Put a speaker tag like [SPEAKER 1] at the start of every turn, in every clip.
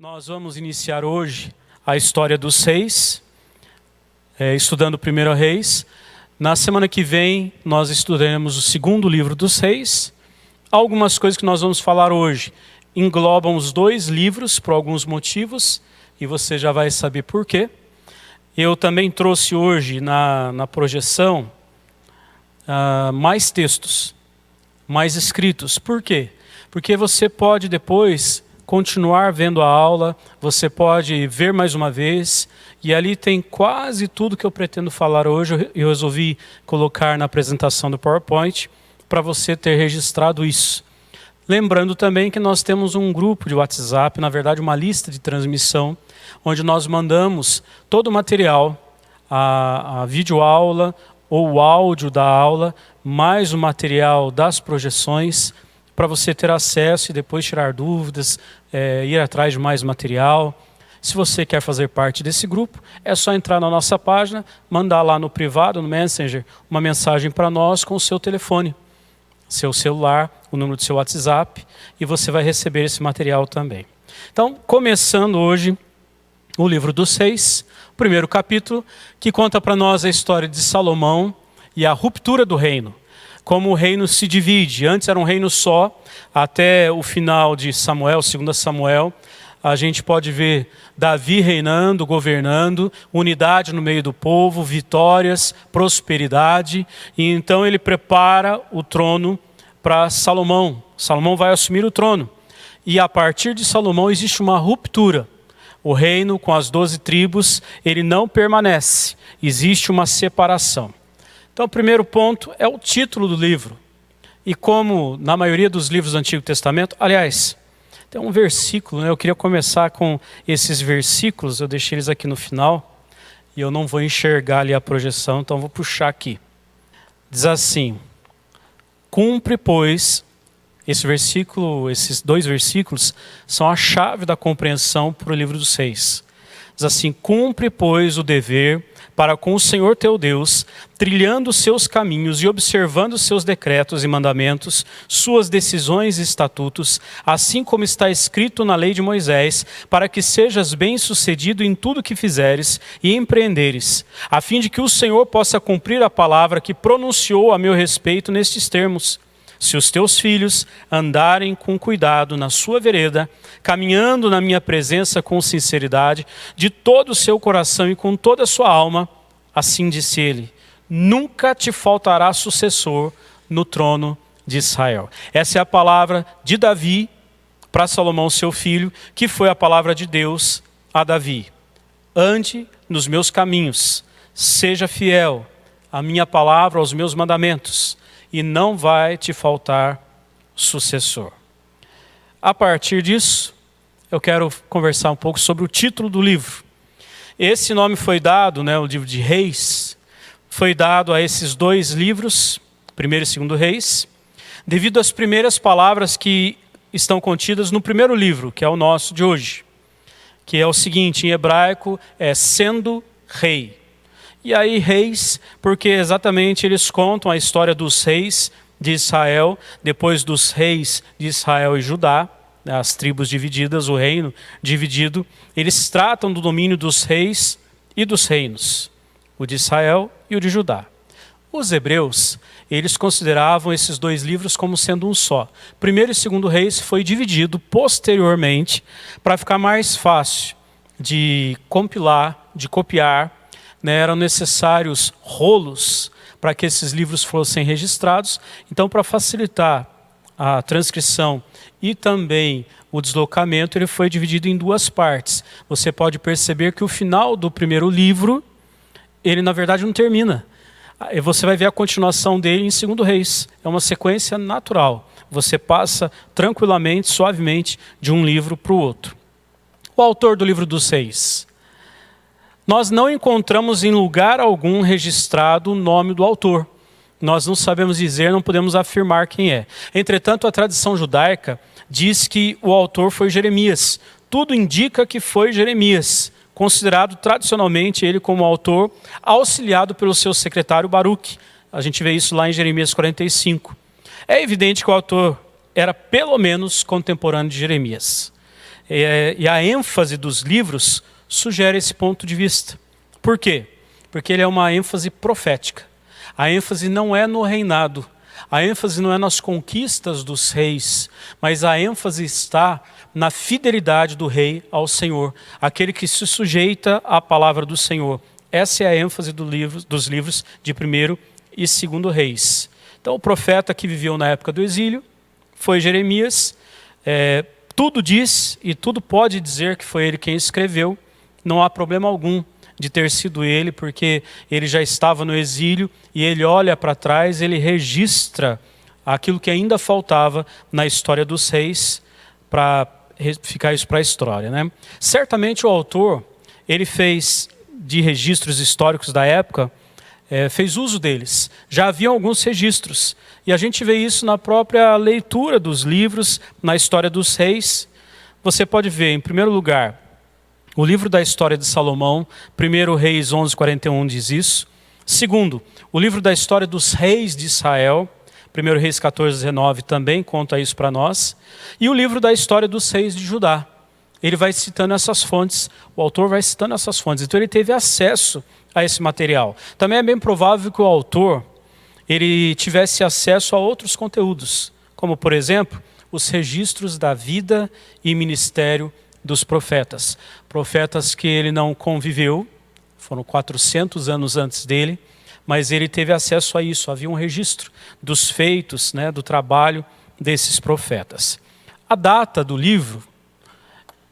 [SPEAKER 1] Nós vamos iniciar hoje a história dos reis, estudando o primeiro Reis. Na semana que vem, nós estudaremos o segundo livro dos reis. Algumas coisas que nós vamos falar hoje englobam os dois livros por alguns motivos, e você já vai saber por quê. Eu também trouxe hoje na projeção mais textos, mais escritos. Por quê? Porque você pode depois continuar vendo a aula, você pode ver mais uma vez, e ali tem quase tudo que eu pretendo falar hoje. Eu resolvi colocar na apresentação do PowerPoint para você ter registrado isso. Lembrando também que nós temos um grupo de WhatsApp, na verdade uma lista de transmissão, onde nós mandamos todo o material, a videoaula ou o áudio da aula, mais o material das projeções, para você ter acesso e depois tirar dúvidas, ir atrás de mais material. Se você quer fazer parte desse grupo, é só entrar na nossa página, mandar lá no privado, no Messenger, uma mensagem para nós com o seu telefone, seu celular, o número do seu WhatsApp, e você vai receber esse material também. Então, começando hoje o livro dos Reis, o primeiro capítulo, que conta para nós a história de Salomão e a ruptura do reino. Como o reino se divide. Antes era um reino só, até o final de Samuel, 2 Samuel, a gente pode ver Davi reinando, governando, unidade no meio do povo, vitórias, prosperidade. E então ele prepara o trono para Salomão. Salomão vai assumir o trono. E a partir de Salomão existe uma ruptura. O reino com as 12 tribos, ele não permanece. Existe uma separação. Então, o primeiro ponto é o título do livro. E como na maioria dos livros do Antigo Testamento, aliás, tem um versículo, eu queria começar com esses versículos, eu deixei eles aqui no final, e eu não vou enxergar ali a projeção, então vou puxar aqui. Diz assim: cumpre, pois, esses dois versículos são a chave da compreensão para o livro dos Reis. Diz assim: cumpre, pois, o dever para com o Senhor teu Deus, trilhando os seus caminhos e observando os seus decretos e mandamentos, suas decisões e estatutos, assim como está escrito na lei de Moisés, para que sejas bem-sucedido em tudo que fizeres e empreenderes, a fim de que o Senhor possa cumprir a palavra que pronunciou a meu respeito nestes termos. Se os teus filhos andarem com cuidado na sua vereda, caminhando na minha presença com sinceridade, de todo o seu coração e com toda a sua alma, assim disse ele, nunca te faltará sucessor no trono de Israel. Essa é a palavra de Davi para Salomão, seu filho, que foi a palavra de Deus a Davi. Ande nos meus caminhos, seja fiel à minha palavra, aos meus mandamentos, e não vai te faltar sucessor. A partir disso, eu quero conversar um pouco sobre o título do livro. Esse nome foi dado, o livro de Reis, foi dado a esses dois livros, 1º e 2º Reis, devido às primeiras palavras que estão contidas no primeiro livro, que é o nosso de hoje, que é o seguinte, em hebraico, é sendo rei. E aí reis, porque exatamente eles contam a história dos reis de Israel, depois dos reis de Israel e Judá, as tribos divididas, o reino dividido, eles tratam do domínio dos reis e dos reinos, o de Israel e o de Judá. Os hebreus, eles consideravam esses dois livros como sendo um só. 1º e 2º Reis foi dividido posteriormente para ficar mais fácil de compilar, de copiar. Eram necessários rolos para que esses livros fossem registrados. Então, para facilitar a transcrição e também o deslocamento, ele foi dividido em duas partes. Você pode perceber que o final do primeiro livro, ele na verdade não termina. Você vai ver a continuação dele em 2º Reis. É uma sequência natural. Você passa tranquilamente, suavemente, de um livro para o outro. O autor do livro dos Reis. Nós não encontramos em lugar algum registrado o nome do autor. Nós não sabemos dizer, não podemos afirmar quem é. Entretanto, a tradição judaica diz que o autor foi Jeremias. Tudo indica que foi Jeremias, considerado tradicionalmente ele como autor, auxiliado pelo seu secretário Baruque. A gente vê isso lá em Jeremias 45. É evidente que o autor era pelo menos contemporâneo de Jeremias. E a ênfase dos livros sugere esse ponto de vista. Por quê? Porque ele é uma ênfase profética. A ênfase não é no reinado, a ênfase não é nas conquistas dos reis, mas a ênfase está na fidelidade do rei ao Senhor, aquele que se sujeita à palavra do Senhor. Essa é a ênfase dos livros de 1º e 2º Reis. Então, o profeta que viveu na época do exílio foi Jeremias. Tudo diz e tudo pode dizer que foi ele quem escreveu. Não há problema algum de ter sido ele, porque ele já estava no exílio e ele olha para trás, ele registra aquilo que ainda faltava na história dos reis para ficar isso para a história, né? Certamente o autor, ele fez de registros históricos da época, fez uso deles. Já haviam alguns registros. E a gente vê isso na própria leitura dos livros, na história dos reis. Você pode ver, em primeiro lugar, o livro da história de Salomão, 1 Reis 11:41 diz isso. Segundo, o livro da história dos reis de Israel, 1 Reis 14:19 também conta isso para nós. E o livro da história dos reis de Judá. Ele vai citando essas fontes, o autor vai citando essas fontes. Então ele teve acesso a esse material. Também é bem provável que o autor ele tivesse acesso a outros conteúdos, como por exemplo, os registros da vida e ministério dos profetas. Profetas que ele não conviveu, foram 400 anos antes dele, mas ele teve acesso a isso, havia um registro dos feitos, né, do trabalho desses profetas. A data do livro,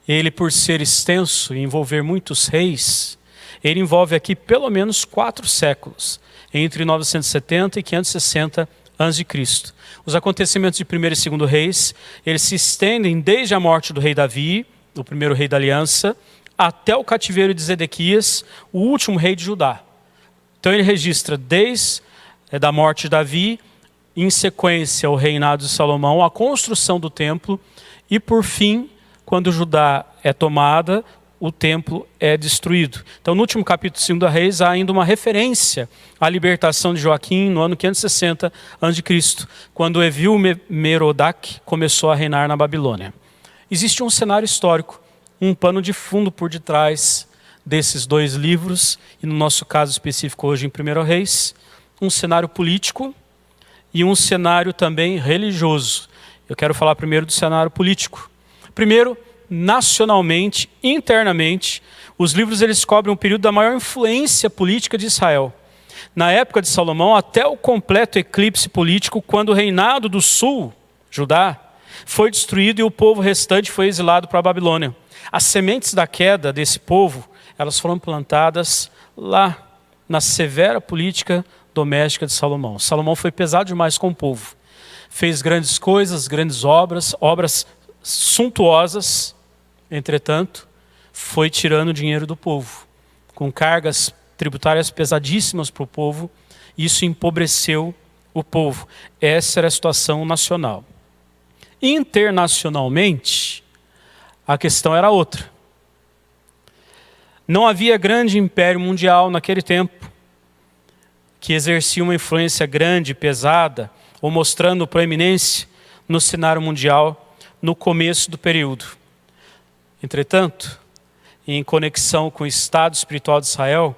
[SPEAKER 1] ele por ser extenso e envolver muitos reis, ele envolve aqui pelo menos 4 séculos, entre 970 e 560 a.C. Os acontecimentos de 1º e 2º Reis, eles se estendem desde a morte do rei Davi, o primeiro rei da aliança, até o cativeiro de Zedequias, o último rei de Judá. Então ele registra desde a morte de Davi, em sequência o reinado de Salomão, a construção do templo e por fim, quando Judá é tomada, o templo é destruído. Então, no último capítulo de 2 Reis, há ainda uma referência à libertação de Joaquim no ano 560 a.C., quando Evil-Merodach começou a reinar na Babilônia. Existe um cenário histórico, um pano de fundo por detrás desses 2 livros, e no nosso caso específico hoje em 1 Reis, um cenário político e um cenário também religioso. Eu quero falar primeiro do cenário político. Primeiro, nacionalmente, internamente, os livros eles cobrem um período da maior influência política de Israel. Na época de Salomão, até o completo eclipse político, quando o reinado do sul, Judá, foi destruído e o povo restante foi exilado para a Babilônia. As sementes da queda desse povo, elas foram plantadas lá na severa política doméstica de Salomão. Salomão foi pesado demais com o povo. Fez grandes coisas, grandes obras suntuosas, entretanto, foi tirando o dinheiro do povo, com cargas tributárias pesadíssimas para o povo, e isso empobreceu o povo. Essa era a situação nacional. Internacionalmente, a questão era outra. Não havia grande império mundial naquele tempo, que exercia uma influência grande, pesada, ou mostrando proeminência no cenário mundial, no começo do período. Entretanto, em conexão com o estado espiritual de Israel,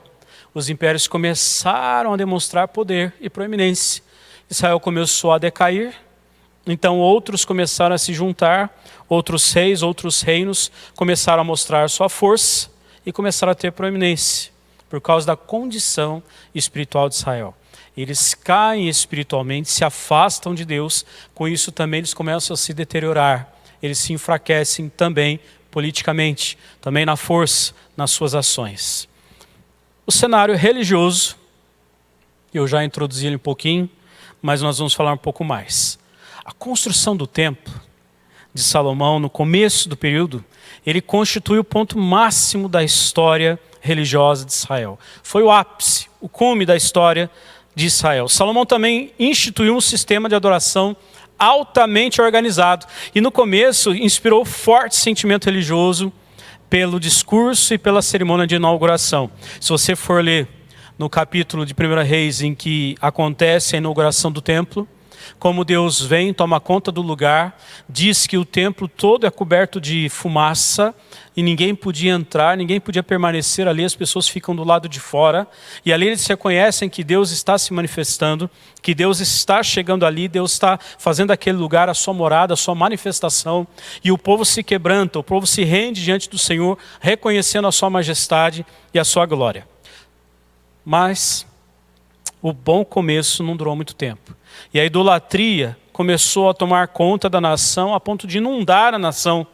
[SPEAKER 1] os impérios começaram a demonstrar poder e proeminência. Israel começou a decair, então outros começaram a se juntar, outros reis, outros reinos começaram a mostrar sua força e começaram a ter proeminência, por causa da condição espiritual de Israel. Eles caem espiritualmente, se afastam de Deus, com isso também eles começam a se deteriorar. Eles se enfraquecem também politicamente, também na força, nas suas ações. O cenário religioso, eu já introduzi ele um pouquinho, mas nós vamos falar um pouco mais. A construção do templo de Salomão, no começo do período, ele constitui o ponto máximo da história religiosa de Israel. Foi o ápice, o cume da história de Israel. Salomão também instituiu um sistema de adoração altamente organizado. E no começo inspirou forte sentimento religioso pelo discurso e pela cerimônia de inauguração. Se você for ler no capítulo de 1 Reis em que acontece a inauguração do templo, como Deus vem, toma conta do lugar, diz que o templo todo é coberto de fumaça e ninguém podia entrar, ninguém podia permanecer ali, as pessoas ficam do lado de fora e ali eles reconhecem que Deus está se manifestando, que Deus está chegando ali, Deus está fazendo aquele lugar a sua morada, a sua manifestação, e o povo se quebranta, o povo se rende diante do Senhor, reconhecendo a sua majestade e a sua glória. Mas o bom começo não durou muito tempo. E a idolatria começou a tomar conta da nação a ponto de inundar a nação,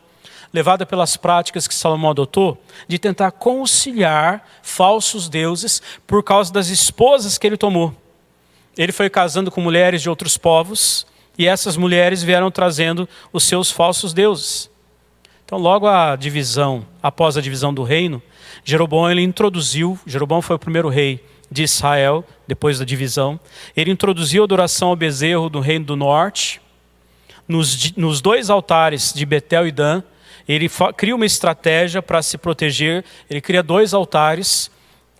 [SPEAKER 1] levada pelas práticas que Salomão adotou, de tentar conciliar falsos deuses por causa das esposas que ele tomou. Ele foi casando com mulheres de outros povos, e essas mulheres vieram trazendo os seus falsos deuses. Então, logo após a divisão do reino, Jeroboão foi o primeiro rei de Israel, depois da divisão. Ele introduziu a adoração ao bezerro do reino do norte. Nos 2 altares de Betel e Dan, ele cria uma estratégia para se proteger. Ele cria 2 altares,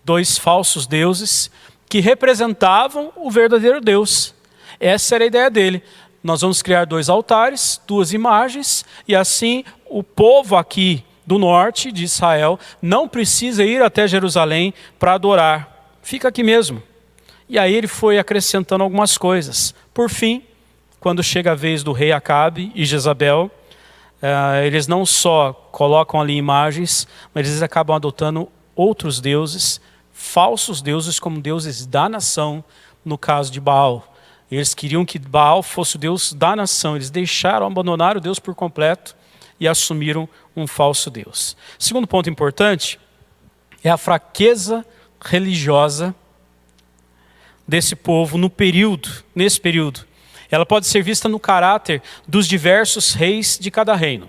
[SPEAKER 1] 2 falsos deuses, que representavam o verdadeiro Deus. Essa era a ideia dele. Nós vamos criar 2 altares, 2 imagens, e assim o povo aqui do norte de Israel não precisa ir até Jerusalém para adorar. Fica aqui mesmo. E aí ele foi acrescentando algumas coisas. Por fim, quando chega a vez do rei Acabe e Jezabel, eles não só colocam ali imagens, mas eles acabam adotando outros deuses, falsos deuses como deuses da nação, no caso de Baal. Eles queriam que Baal fosse o Deus da nação. Eles abandonaram o Deus por completo e assumiram um falso Deus. Segundo ponto importante é a fraqueza religiosa desse povo nesse período. Ela pode ser vista no caráter dos diversos reis de cada reino.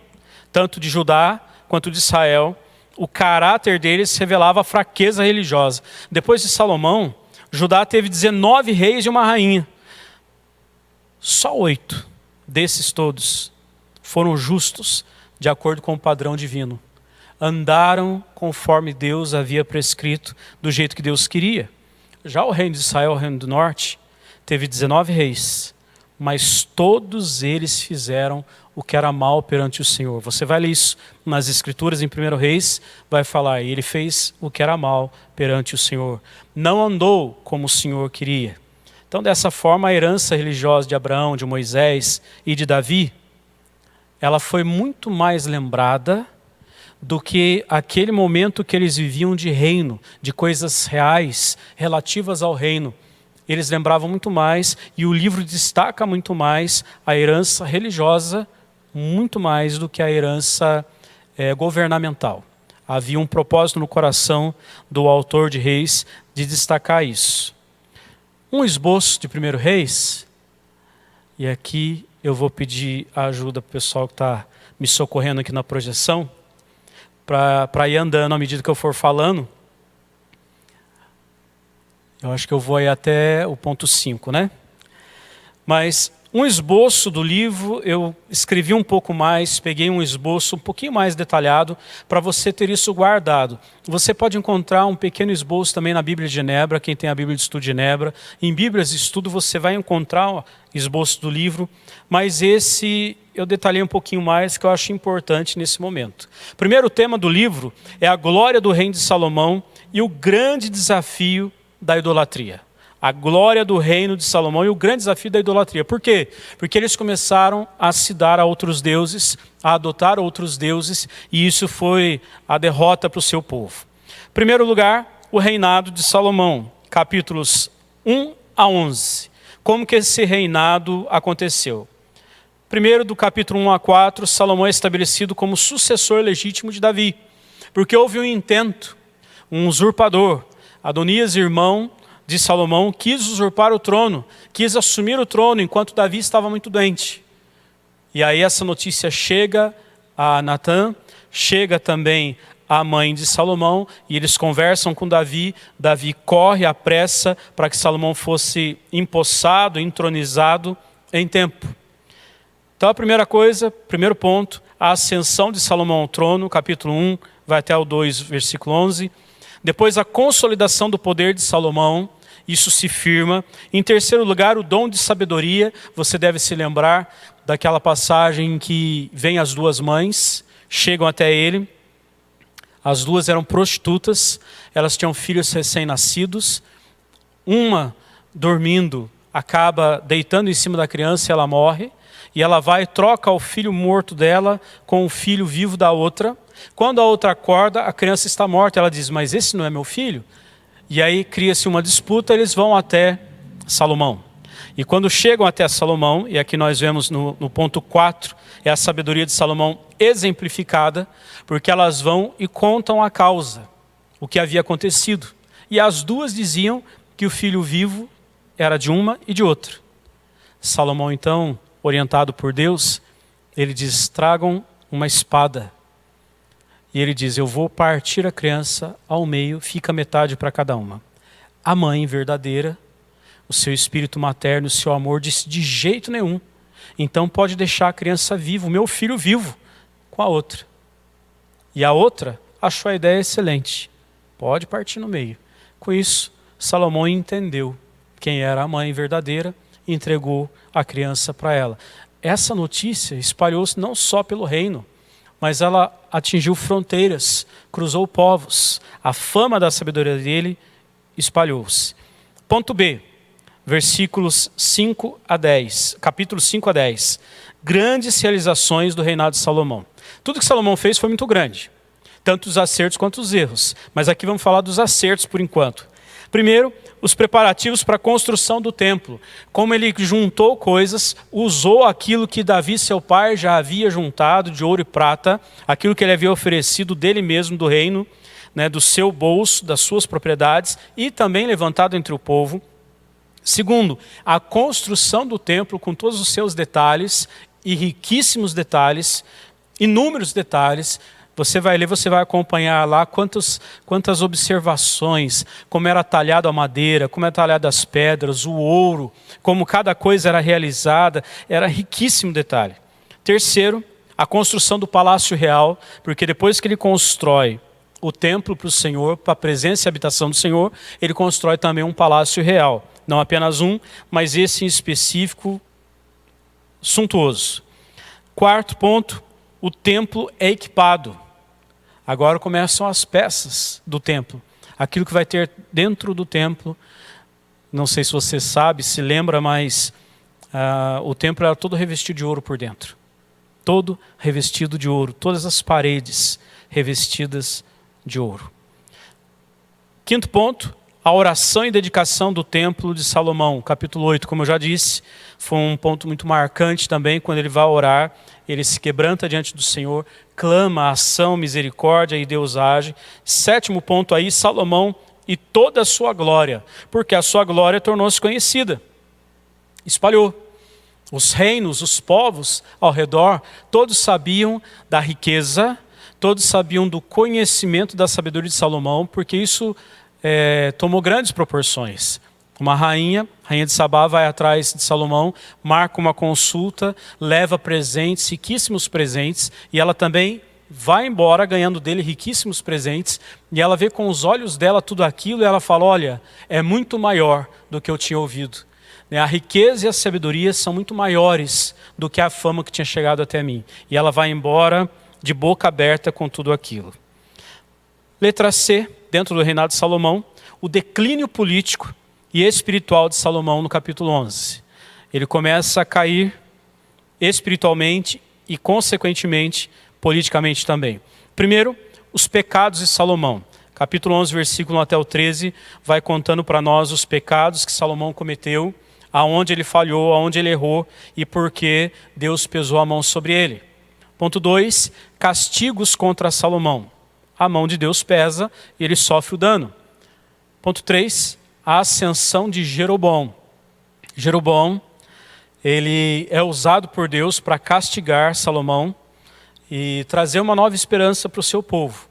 [SPEAKER 1] Tanto de Judá quanto de Israel, o caráter deles revelava a fraqueza religiosa. Depois de Salomão, Judá teve 19 reis e uma rainha. Só 8 desses todos foram justos, de acordo com o padrão divino. Andaram conforme Deus havia prescrito, do jeito que Deus queria. Já o reino de Israel, o reino do norte, teve 19 reis, mas todos eles fizeram o que era mal perante o Senhor. Você vai ler isso nas Escrituras, em 1 Reis, vai falar, ele fez o que era mal perante o Senhor. Não andou como o Senhor queria. Então, dessa forma, a herança religiosa de Abraão, de Moisés e de Davi, ela foi muito mais lembrada do que aquele momento que eles viviam de reino, de coisas reais, relativas ao reino. Eles lembravam muito mais, e o livro destaca muito mais a herança religiosa, muito mais do que a herança governamental. Havia um propósito no coração do autor de Reis de destacar isso. Um esboço de 1 Reis, e aqui eu vou pedir a ajuda para o pessoal que está me socorrendo aqui na projeção, para ir andando à medida que eu for falando. Eu acho que eu vou aí até o ponto 5, né? Mas um esboço do livro, eu escrevi um pouco mais, peguei um esboço um pouquinho mais detalhado para você ter isso guardado. Você pode encontrar um pequeno esboço também na Bíblia de Genebra, quem tem a Bíblia de Estudo de Genebra. Em Bíblias de Estudo você vai encontrar o esboço do livro, mas esse eu detalhei um pouquinho mais, que eu acho importante nesse momento. Primeiro tema do livro é a glória do reino de Salomão e o grande desafio da idolatria. A glória do reino de Salomão e o grande desafio da idolatria. Por quê? Porque eles começaram a se dar a outros deuses, a adotar outros deuses, e isso foi a derrota para o seu povo. Em primeiro lugar, o reinado de Salomão, capítulos 1 a 11. Como que esse reinado aconteceu? Primeiro, do capítulo 1 a 4, Salomão é estabelecido como sucessor legítimo de Davi, porque houve um intento, um usurpador. Adonias, irmão de Salomão, quis usurpar o trono, quis assumir o trono enquanto Davi estava muito doente. E aí essa notícia chega a Natã, chega também a mãe de Salomão, e eles conversam com Davi. Davi corre à pressa para que Salomão fosse empossado, entronizado em tempo. Então a primeira coisa, primeiro ponto, a ascensão de Salomão ao trono, capítulo 1, vai até o 2, versículo 11. Depois a consolidação do poder de Salomão, isso se firma. Em terceiro lugar, o dom de sabedoria. Você deve se lembrar daquela passagem em que vem as duas mães, chegam até ele. As duas eram prostitutas, elas tinham filhos recém-nascidos. Uma, dormindo, acaba deitando em cima da criança e ela morre. E ela vai e troca o filho morto dela com o filho vivo da outra. Quando a outra acorda, a criança está morta. Ela diz, mas esse não é meu filho? E aí cria-se uma disputa, eles vão até Salomão. E quando chegam até Salomão, e aqui nós vemos no ponto 4, é a sabedoria de Salomão exemplificada, porque elas vão e contam a causa, o que havia acontecido. E as duas diziam que o filho vivo era de uma e de outra. Salomão, então, orientado por Deus, ele diz, tragam uma espada. E ele diz, eu vou partir a criança ao meio, fica metade para cada uma. A mãe verdadeira, o seu espírito materno, o seu amor, disse, de jeito nenhum. Então pode deixar a criança viva, o meu filho vivo, com a outra. E a outra achou a ideia excelente. Pode partir no meio. Com isso, Salomão entendeu quem era a mãe verdadeira e entregou a criança para ela. Essa notícia espalhou-se não só pelo reino, mas ela atingiu fronteiras, cruzou povos. A fama da sabedoria dele espalhou-se. Ponto B, versículos 5 a 10, capítulo 5 a 10. Grandes realizações do reinado de Salomão. Tudo que Salomão fez foi muito grande, tanto os acertos quanto os erros. Mas aqui vamos falar dos acertos por enquanto. Primeiro, os preparativos para a construção do templo. Como ele juntou coisas, usou aquilo que Davi, seu pai, já havia juntado de ouro e prata, aquilo que ele havia oferecido dele mesmo, do reino, né, do seu bolso, das suas propriedades, e também levantado entre o povo. Segundo, a construção do templo com todos os seus detalhes, e riquíssimos detalhes, inúmeros detalhes. Você vai ler, você vai acompanhar lá quantas observações, como era talhado a madeira, como era talhado as pedras, o ouro, como cada coisa era realizada, era riquíssimo detalhe. Terceiro, a construção do palácio real, porque depois que ele constrói o templo para o Senhor, para a presença e habitação do Senhor, ele constrói também um palácio real. Não apenas um, mas esse em específico, suntuoso. Quarto ponto, o templo é equipado. Agora começam as peças do templo. Aquilo que vai ter dentro do templo. Não sei se você sabe, se lembra, mas o templo era todo revestido de ouro por dentro. Todo revestido de ouro. Todas as paredes revestidas de ouro. Quinto ponto, a oração e dedicação do templo de Salomão. Capítulo 8, como eu já disse, foi um ponto muito marcante também. Quando ele vai orar, ele se quebranta diante do Senhor, clama ação, misericórdia e Deus age. Sétimo ponto aí, Salomão e toda a sua glória, porque a sua glória tornou-se conhecida. Espalhou. Os reinos, os povos ao redor, todos sabiam da riqueza, todos sabiam do conhecimento da sabedoria de Salomão, porque isso tomou grandes proporções. Uma rainha de Sabá, vai atrás de Salomão, marca uma consulta, leva presentes, riquíssimos presentes, e ela também vai embora ganhando dele riquíssimos presentes, e ela vê com os olhos dela tudo aquilo, e ela fala, olha, é muito maior do que eu tinha ouvido. A riqueza e a sabedoria são muito maiores do que a fama que tinha chegado até mim. E ela vai embora de boca aberta com tudo aquilo. Letra C, dentro do reinado de Salomão, o declínio político e espiritual de Salomão no capítulo 11. Ele começa a cair espiritualmente e, consequentemente, politicamente também. Primeiro, os pecados de Salomão. Capítulo 11, versículo 1 até o 13, vai contando para nós os pecados que Salomão cometeu, aonde ele falhou, aonde ele errou e por que Deus pesou a mão sobre ele. Ponto 2, castigos contra Salomão. A mão de Deus pesa e ele sofre o dano. Ponto 3, a ascensão de Jeroboão. Jeroboão, ele é usado por Deus para castigar Salomão e trazer uma nova esperança para o seu povo.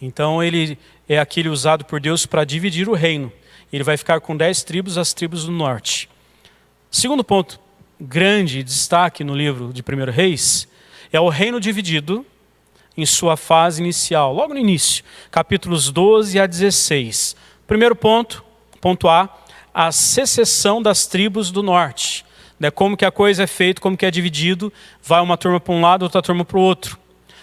[SPEAKER 1] Então ele é aquele usado por Deus para dividir o reino. Ele vai ficar com 10 tribos, as tribos do norte. Segundo ponto, grande destaque no livro de 1 Reis, é o reino dividido em sua fase inicial, logo no início, capítulos 12 a 16. Primeiro ponto, Ponto A secessão das tribos do norte. Como que a coisa é feita, como que é dividido, vai uma turma para um lado, outra turma para o outro.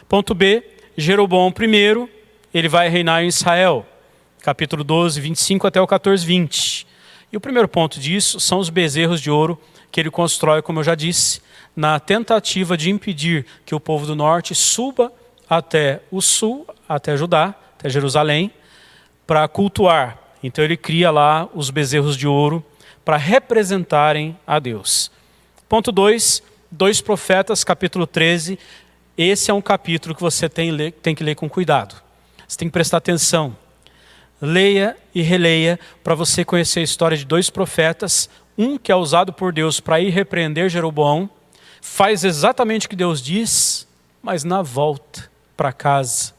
[SPEAKER 1] Ponto B, Jeroboão I, ele vai reinar em Israel. Capítulo 12, 25 até o 14, 20. E o primeiro ponto disso são os bezerros de ouro que ele constrói, como eu já disse, na tentativa de impedir que o povo do norte suba até o sul, até Judá, até Jerusalém, para cultuar. Então ele cria lá os bezerros de ouro para representarem a Deus. Ponto 2, 2 Profetas, capítulo 13. Esse é um capítulo que você tem que ler com cuidado. Você tem que prestar atenção. Leia e releia para você conhecer a história de 2 profetas. Um que é usado por Deus para ir repreender Jeroboão, faz exatamente o que Deus diz, mas na volta para casa,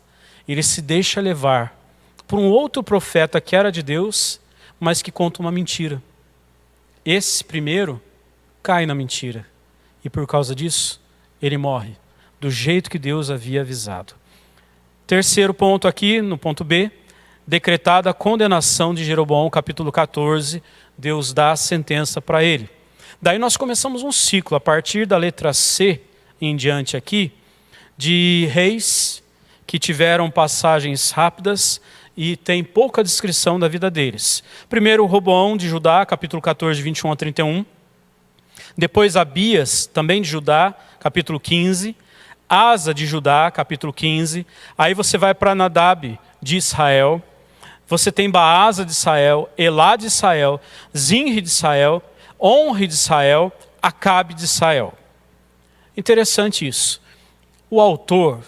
[SPEAKER 1] ele se deixa levar por um outro profeta que era de Deus, mas que conta uma mentira. Esse primeiro cai na mentira. E por causa disso, ele morre. Do jeito que Deus havia avisado. Terceiro ponto aqui, no ponto B. Decretada a condenação de Jeroboão, capítulo 14. Deus dá a sentença para ele. Daí nós começamos um ciclo, a partir da letra C em diante aqui, de reis que tiveram passagens rápidas e tem pouca descrição da vida deles. Primeiro, Roboão de Judá, capítulo 14, 21 a 31. Depois, Abias, também de Judá, capítulo 15. Asa de Judá, capítulo 15. Aí você vai para Nadab de Israel. Você tem Baasa de Israel, Elá de Israel, Zinri de Israel, Onri de Israel, Acabe de Israel. Interessante isso. O autor,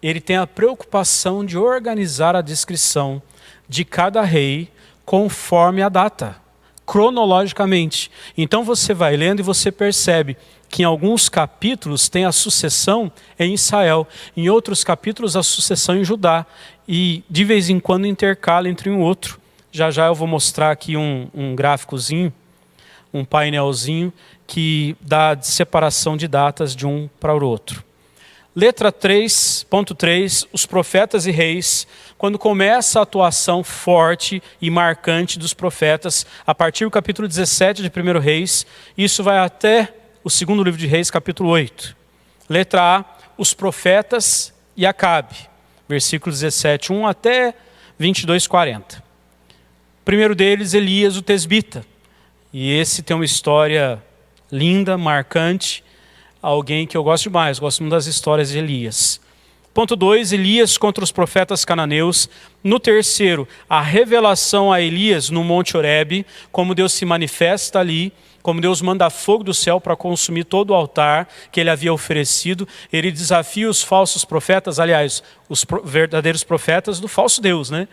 [SPEAKER 1] ele tem a preocupação de organizar a descrição de cada rei conforme a data, cronologicamente. Então você vai lendo e você percebe que em alguns capítulos tem a sucessão em Israel, em outros capítulos a sucessão em Judá, e de vez em quando intercala entre um e outro. Já já eu vou mostrar aqui um gráficozinho, um painelzinho, que dá a separação de datas de um para o outro. Letra 3, ponto 3, os profetas e reis, quando começa a atuação forte e marcante dos profetas, a partir do capítulo 17 de 1 Reis, isso vai até o segundo livro de Reis, capítulo 8. Letra A, os profetas e Acabe, versículo 17, 1 até 22, 40. Primeiro deles, Elias, o tesbita. E esse tem uma história linda, marcante, alguém que eu gosto demais, gosto muito das histórias de Elias. Ponto 2, Elias contra os profetas cananeus. No terceiro, a revelação a Elias no Monte Horebe, como Deus se manifesta ali, como Deus manda fogo do céu para consumir todo o altar que ele havia oferecido. Ele desafia os falsos profetas, aliás, os verdadeiros profetas do falso Deus, né?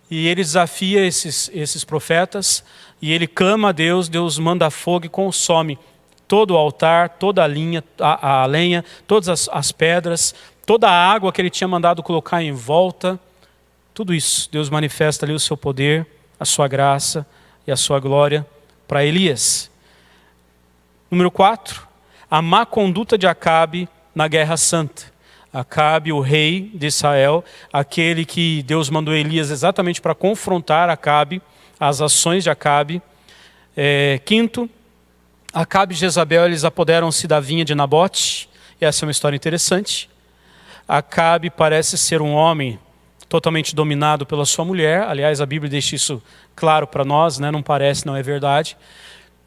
[SPEAKER 1] E ele desafia esses profetas e ele clama a Deus, Deus manda fogo e consome todo o altar, toda a lenha, todas as pedras, toda a água que ele tinha mandado colocar em volta. Tudo isso, Deus manifesta ali o seu poder, a sua graça e a sua glória para Elias. Número 4, a má conduta de Acabe na guerra santa. Acabe, o rei de Israel, aquele que Deus mandou Elias exatamente para confrontar Acabe, as ações de Acabe. Quinto, Acabe e Jezabel, eles apoderam-se da vinha de Nabote. Essa é uma história interessante. Acabe parece ser um homem totalmente dominado pela sua mulher. Aliás, a Bíblia deixa isso claro para nós, né? Não parece, não é verdade.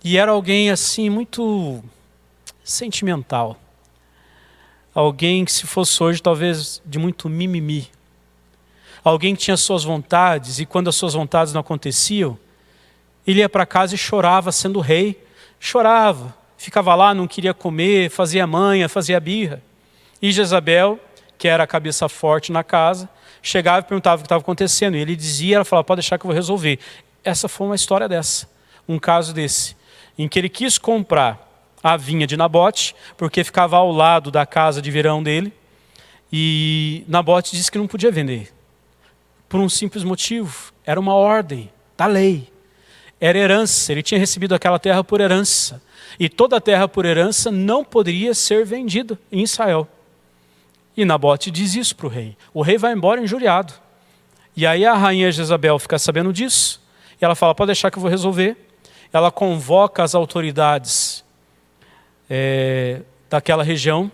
[SPEAKER 1] E era alguém assim muito sentimental. Alguém que, se fosse hoje, talvez de muito mimimi. Alguém que tinha suas vontades e quando as suas vontades não aconteciam, ele ia para casa e chorava sendo rei. Chorava, ficava lá, não queria comer, fazia manha, fazia birra. E Jezabel, que era a cabeça forte na casa, chegava e perguntava o que estava acontecendo. E ele dizia, ela falava, pode deixar que eu vou resolver. Essa foi uma história dessa, um caso desse, em que ele quis comprar a vinha de Nabote, porque ficava ao lado da casa de verão dele, e Nabote disse que não podia vender, por um simples motivo, era uma ordem da lei. Era herança, ele tinha recebido aquela terra por herança. E toda a terra por herança não poderia ser vendida em Israel. E Nabote diz isso para o rei. O rei vai embora injuriado. E aí a rainha Jezabel fica sabendo disso. E ela fala, pode deixar que eu vou resolver. Ela convoca as autoridades daquela região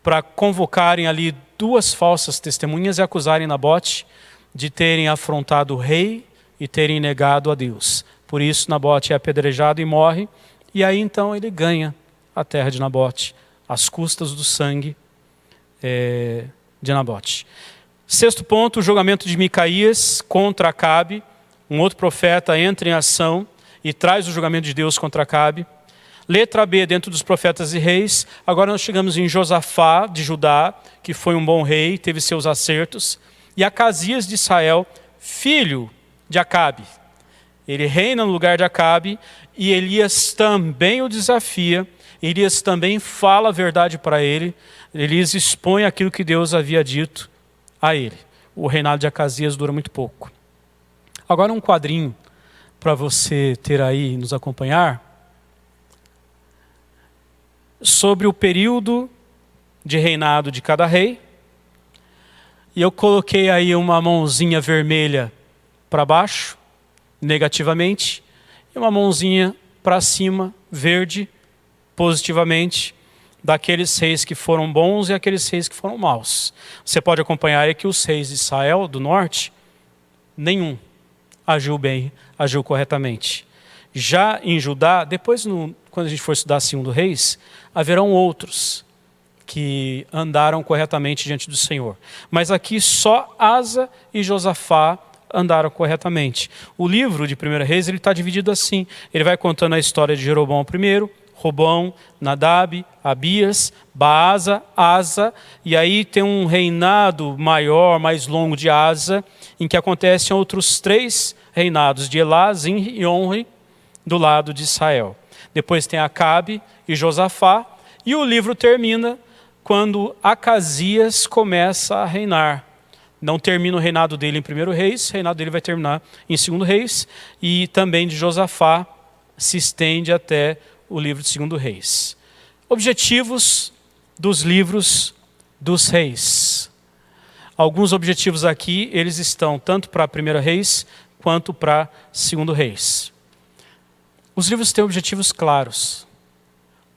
[SPEAKER 1] para convocarem ali 2 falsas testemunhas e acusarem Nabote de terem afrontado o rei e terem negado a Deus. Por isso Nabote é apedrejado e morre, e aí então ele ganha a terra de Nabote, às custas do sangue de Nabote. 6º ponto, o julgamento de Micaías contra Acabe. Um outro profeta entra em ação e traz o julgamento de Deus contra Acabe. Letra B, dentro dos profetas e reis. Agora nós chegamos em Josafá, de Judá, que foi um bom rei, teve seus acertos. E Acasias de Israel, filho de Acabe. Ele reina no lugar de Acabe e Elias também o desafia. Elias também fala a verdade para ele. Elias expõe aquilo que Deus havia dito a ele. O reinado de Acasias dura muito pouco. Agora um quadrinho para você ter aí e nos acompanhar sobre o período de reinado de cada rei. E eu coloquei aí uma mãozinha vermelha para baixo, negativamente, e uma mãozinha para cima, verde, positivamente, daqueles reis que foram bons e aqueles reis que foram maus. Você pode acompanhar aí que os reis de Israel, do norte, nenhum agiu bem, agiu corretamente. Já em Judá, depois quando a gente for estudar 2 Reis, haverão outros que andaram corretamente diante do Senhor. Mas aqui só Asa e Josafá andaram corretamente. O livro de 1 Reis está dividido assim. Ele vai contando a história de Jeroboão I, Robão, Nadab, Abias, Baasa, Asa, e aí tem um reinado maior, mais longo de Asa, em que acontecem outros 3 reinados, de Elá, Zinri e Onri, do lado de Israel. Depois tem Acabe e Josafá, e o livro termina quando Acasias começa a reinar. Não termina o reinado dele em 1 Reis, o reinado dele vai terminar em 2 Reis, e também de Josafá se estende até o livro de 2 Reis. Objetivos dos livros dos reis. Alguns objetivos aqui, eles estão tanto para 1 Reis quanto para 2 Reis. Os livros têm objetivos claros.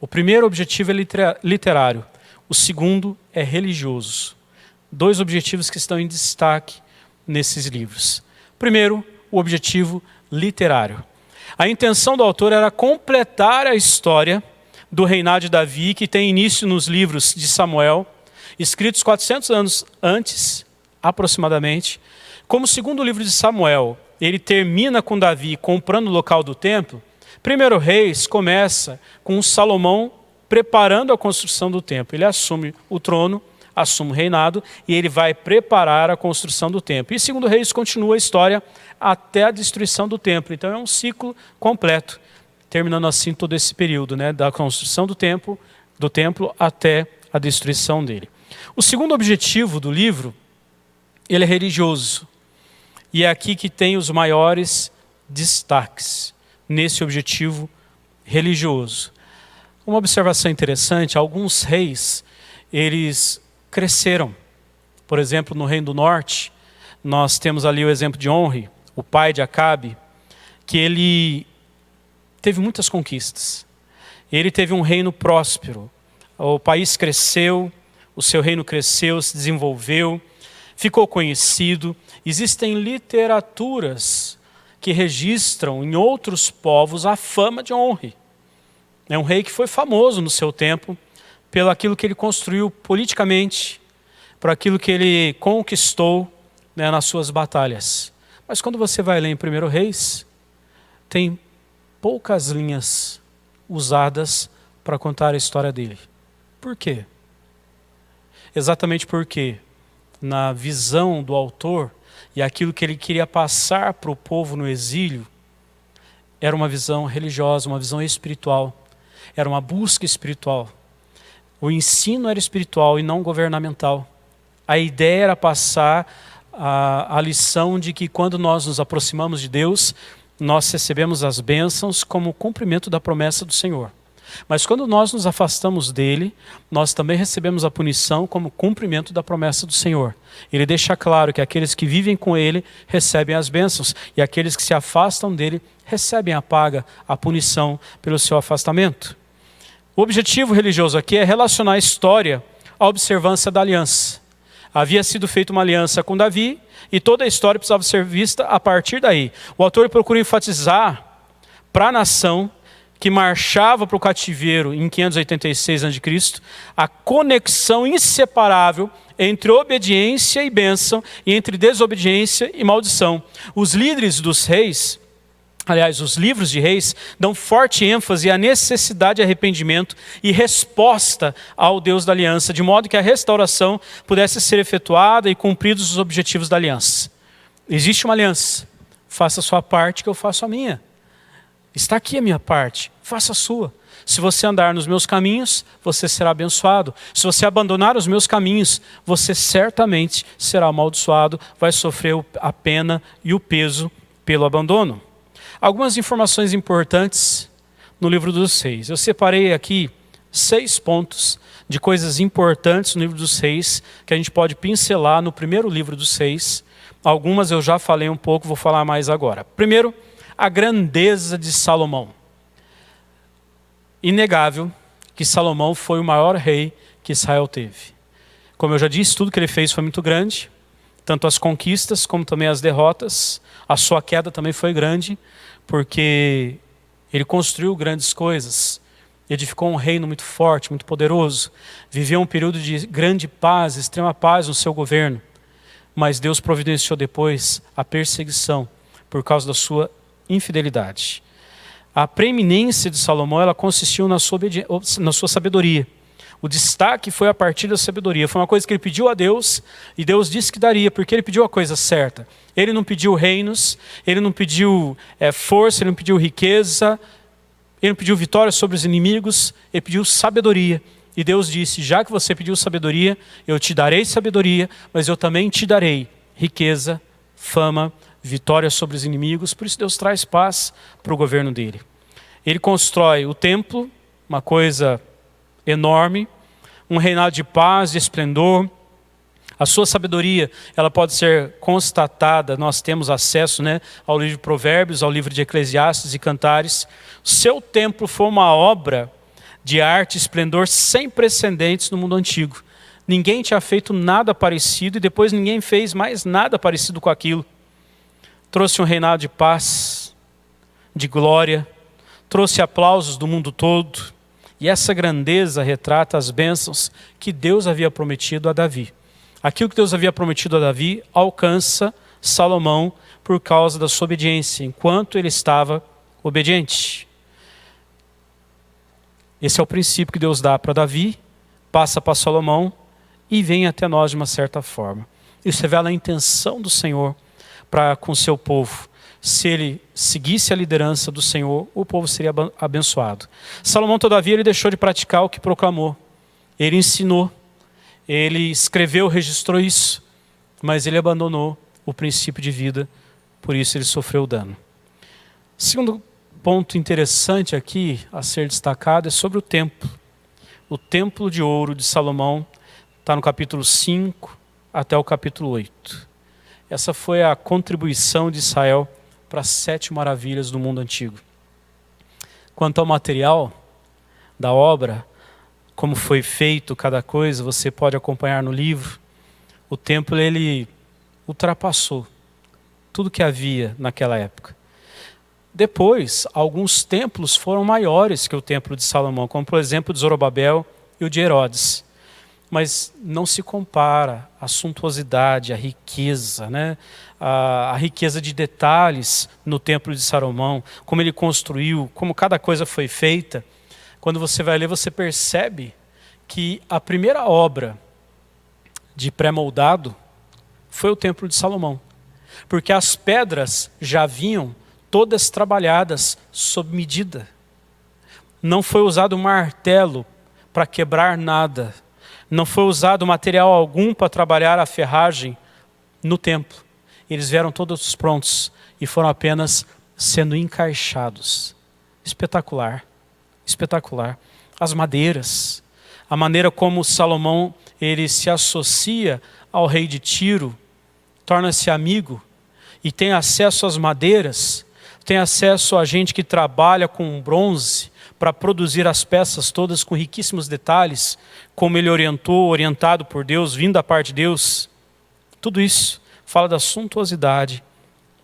[SPEAKER 1] O primeiro objetivo é literário, o segundo é religioso. 2 objetivos que estão em destaque nesses livros. Primeiro, o objetivo literário. A intenção do autor era completar a história do reinado de Davi, que tem início nos livros de Samuel, escritos 400 anos antes, aproximadamente. Como o segundo livro de Samuel, ele termina com Davi comprando o local do templo, 1 Reis começa com Salomão preparando a construção do templo. Ele assume o trono, assume o reinado e ele vai preparar a construção do templo. E 2 Reis continua a história até a destruição do templo. Então é um ciclo completo, terminando assim todo esse período, né, da construção do templo até a destruição dele. O segundo objetivo do livro, ele é religioso. E é aqui que tem os maiores destaques, nesse objetivo religioso. Uma observação interessante, alguns reis, eles cresceram. Por exemplo, no Reino do Norte, nós temos ali o exemplo de Onri, o pai de Acabe, que ele teve muitas conquistas. Ele teve um reino próspero. O país cresceu, o seu reino cresceu, se desenvolveu, ficou conhecido. Existem literaturas que registram em outros povos a fama de Onri. É um rei que foi famoso no seu tempo pelo aquilo que ele construiu politicamente, por aquilo que ele conquistou, né, nas suas batalhas. Mas quando você vai ler em 1 Reis, tem poucas linhas usadas para contar a história dele. Por quê? Exatamente porque, na visão do autor, e aquilo que ele queria passar para o povo no exílio, era uma visão religiosa, uma visão espiritual. Era uma busca espiritual. O ensino era espiritual e não governamental. A ideia era passar a lição de que quando nós nos aproximamos de Deus, nós recebemos as bênçãos como cumprimento da promessa do Senhor. Mas quando nós nos afastamos dele, nós também recebemos a punição como cumprimento da promessa do Senhor. Ele deixa claro que aqueles que vivem com ele recebem as bênçãos, e aqueles que se afastam dele recebem a paga, a punição pelo seu afastamento. O objetivo religioso aqui é relacionar a história à observância da aliança. Havia sido feita uma aliança com Davi, e toda a história precisava ser vista a partir daí. O autor procura enfatizar para a nação que marchava para o cativeiro em 586 a.C., a conexão inseparável entre obediência e bênção, e entre desobediência e maldição. Os líderes dos reis, aliás, os livros de reis, dão forte ênfase à necessidade de arrependimento e resposta ao Deus da aliança, de modo que a restauração pudesse ser efetuada e cumpridos os objetivos da aliança. Existe uma aliança, faça a sua parte que eu faço a minha. Está aqui a minha parte, faça a sua. Se você andar nos meus caminhos, você será abençoado. Se você abandonar os meus caminhos, você certamente será amaldiçoado, vai sofrer a pena e o peso pelo abandono. Algumas informações importantes no livro dos Reis. Eu separei aqui 6 pontos de coisas importantes no livro dos Reis, que a gente pode pincelar no primeiro livro dos Reis. Algumas eu já falei um pouco, vou falar mais agora. Primeiro, a grandeza de Salomão. Inegável que Salomão foi o maior rei que Israel teve. Como eu já disse, tudo que ele fez foi muito grande, tanto as conquistas como também as derrotas. A sua queda também foi grande, porque ele construiu grandes coisas, edificou um reino muito forte, muito poderoso, viveu um período de grande paz, extrema paz no seu governo. Mas Deus providenciou depois a perseguição por causa da sua infidelidade. A preeminência de Salomão, ela consistiu na sua sabedoria. O destaque foi a partir da sabedoria. Foi uma coisa que ele pediu a Deus, e Deus disse que daria, porque ele pediu a coisa certa. Ele não pediu reinos, ele não pediu força, ele não pediu riqueza, ele não pediu vitória sobre os inimigos, ele pediu sabedoria. E Deus disse, já que você pediu sabedoria, eu te darei sabedoria, mas eu também te darei riqueza, fama, vitória sobre os inimigos. Por isso Deus traz paz para o governo dele. Ele constrói o templo, uma coisa enorme, um reinado de paz, de esplendor. A sua sabedoria, ela pode ser constatada, nós temos acesso, ao livro de Provérbios, ao livro de Eclesiastes e Cantares. O seu templo foi uma obra de arte e esplendor sem precedentes no mundo antigo. Ninguém tinha feito nada parecido, e depois ninguém fez mais nada parecido com aquilo. Trouxe um reinado de paz, de glória, trouxe aplausos do mundo todo, e essa grandeza retrata as bênçãos que Deus havia prometido a Davi. Aquilo que Deus havia prometido a Davi alcança Salomão por causa da sua obediência, enquanto ele estava obediente. Esse é o princípio que Deus dá para Davi, passa para Salomão e vem até nós de uma certa forma. Isso revela a intenção do Senhor para com o seu povo. Se ele seguisse a liderança do Senhor, o povo seria abençoado. Salomão, todavia, ele deixou de praticar o que proclamou. Ele ensinou, ele escreveu, registrou isso, mas ele abandonou o princípio de vida, por isso ele sofreu dano. Segundo ponto interessante aqui a ser destacado é sobre o templo. O templo de ouro de Salomão está no capítulo 5 até o capítulo 8. Essa foi a contribuição de Israel para as 7 maravilhas do mundo antigo. Quanto ao material da obra, como foi feito cada coisa, você pode acompanhar no livro. O templo, ele ultrapassou tudo que havia naquela época. Depois, alguns templos foram maiores que o templo de Salomão, como por exemplo o de Zorobabel e o de Herodes. Mas não se compara a suntuosidade, a riqueza, a riqueza de detalhes no templo de Salomão, como ele construiu, como cada coisa foi feita. Quando você vai ler, você percebe que a primeira obra de pré-moldado foi o templo de Salomão. Porque as pedras já vinham todas trabalhadas sob medida. Não foi usado martelo para quebrar nada. Não foi usado material algum para trabalhar a ferragem no templo. Eles vieram todos prontos e foram apenas sendo encaixados. Espetacular. espetacular. As madeiras, a maneira como Salomão ele se associa ao rei de Tiro, torna-se amigo e tem acesso às madeiras, tem acesso a gente que trabalha com bronze para produzir as peças todas com riquíssimos detalhes, como ele orientou, orientado por Deus, vindo da parte de Deus. Tudo isso fala da suntuosidade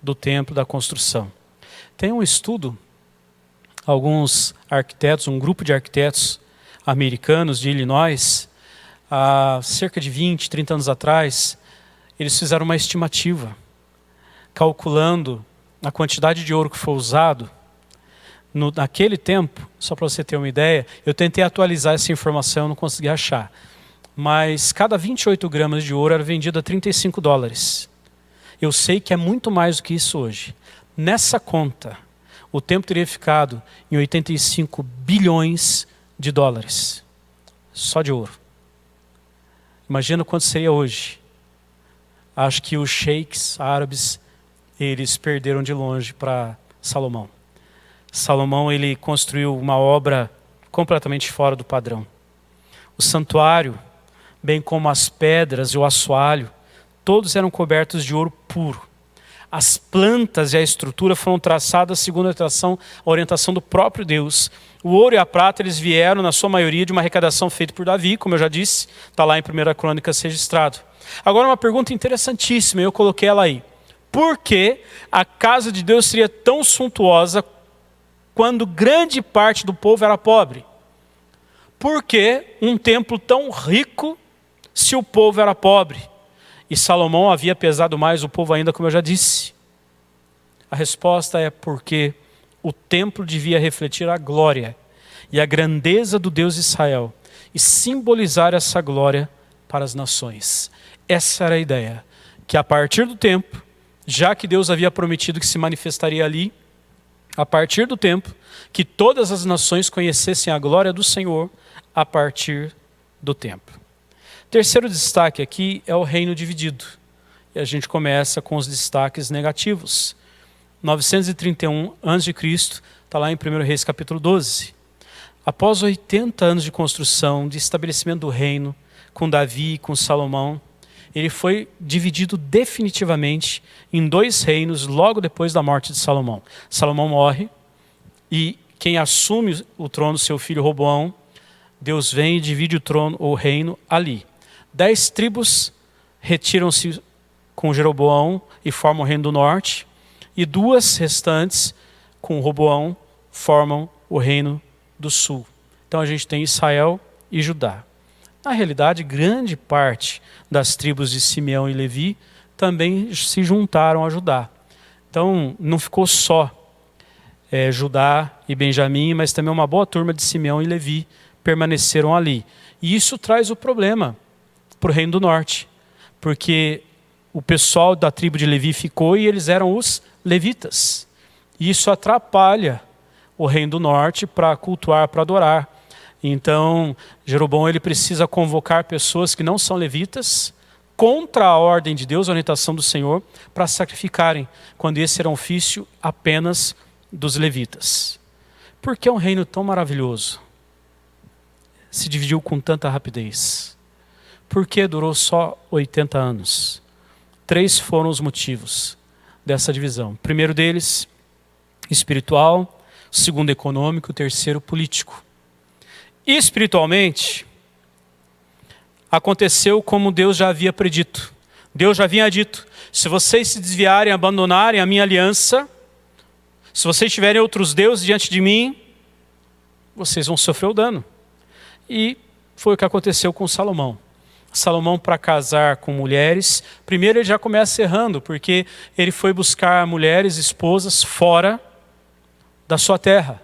[SPEAKER 1] do templo, da construção. Tem um estudo, alguns arquitetos, um grupo de arquitetos americanos de Illinois, há cerca de 20, 30 anos atrás, eles fizeram uma estimativa, calculando a quantidade de ouro que foi usado. Naquele tempo, só para você ter uma ideia, eu tentei atualizar essa informação, não consegui achar. Mas cada 28 gramas de ouro era vendido a $35. Eu sei que é muito mais do que isso hoje. Nessa conta, o templo teria ficado em 85 bilhões de dólares. Só de ouro. Imagina quanto seria hoje. Acho que os sheiks árabes, eles perderam de longe para Salomão. Salomão ele construiu uma obra completamente fora do padrão. O santuário, bem como as pedras e o assoalho, todos eram cobertos de ouro puro. As plantas e a estrutura foram traçadas segundo a orientação do próprio Deus. O ouro e a prata eles vieram, na sua maioria, de uma arrecadação feita por Davi, como eu já disse, está lá em 1 Crônicas registrado. Agora uma pergunta interessantíssima, eu coloquei ela aí. Por que a casa de Deus seria tão suntuosa quando grande parte do povo era pobre? Por que um templo tão rico se o povo era pobre? E Salomão havia pesado mais o povo ainda, como eu já disse. A resposta é porque o templo devia refletir a glória e a grandeza do Deus de Israel e simbolizar essa glória para as nações. Essa era a ideia, que a partir do templo, já que Deus havia prometido que se manifestaria ali, a partir do templo, que todas as nações conhecessem a glória do Senhor a partir do templo. Terceiro destaque aqui é o reino dividido. E a gente começa com os destaques negativos. 931 a.C., está lá em 1 Reis capítulo 12. Após 80 anos de construção, de estabelecimento do reino, com Davi e com Salomão, ele foi dividido definitivamente em 2 reinos logo depois da morte de Salomão. Salomão morre e quem assume o trono, seu filho Roboão, Deus vem e divide o trono, o reino ali. 10 tribos retiram-se com Jeroboão e formam o reino do norte, e 2 restantes com Roboão formam o reino do sul. Então a gente tem Israel e Judá. Na realidade, grande parte das tribos de Simeão e Levi também se juntaram a Judá. Então não ficou só Judá e Benjamim, mas também uma boa turma de Simeão e Levi permaneceram ali. E isso traz o problema para o reino do norte, porque o pessoal da tribo de Levi ficou e eles eram os levitas. E isso atrapalha o reino do norte para cultuar, para adorar. Então, Jeroboão ele precisa convocar pessoas que não são levitas contra a ordem de Deus, a orientação do Senhor, para sacrificarem, quando esse era um ofício apenas dos levitas. Por que um reino tão maravilhoso se dividiu com tanta rapidez? Por que durou só 80 anos? 3 foram os motivos dessa divisão. O primeiro deles, espiritual. O segundo, econômico. O terceiro, político. Espiritualmente, aconteceu como Deus já havia predito. Deus já havia dito: se vocês se desviarem, abandonarem a minha aliança, se vocês tiverem outros deuses diante de mim, vocês vão sofrer o dano. E foi o que aconteceu com Salomão. Salomão, para casar com mulheres, primeiro ele já começa errando, porque ele foi buscar mulheres, esposas, fora da sua terra,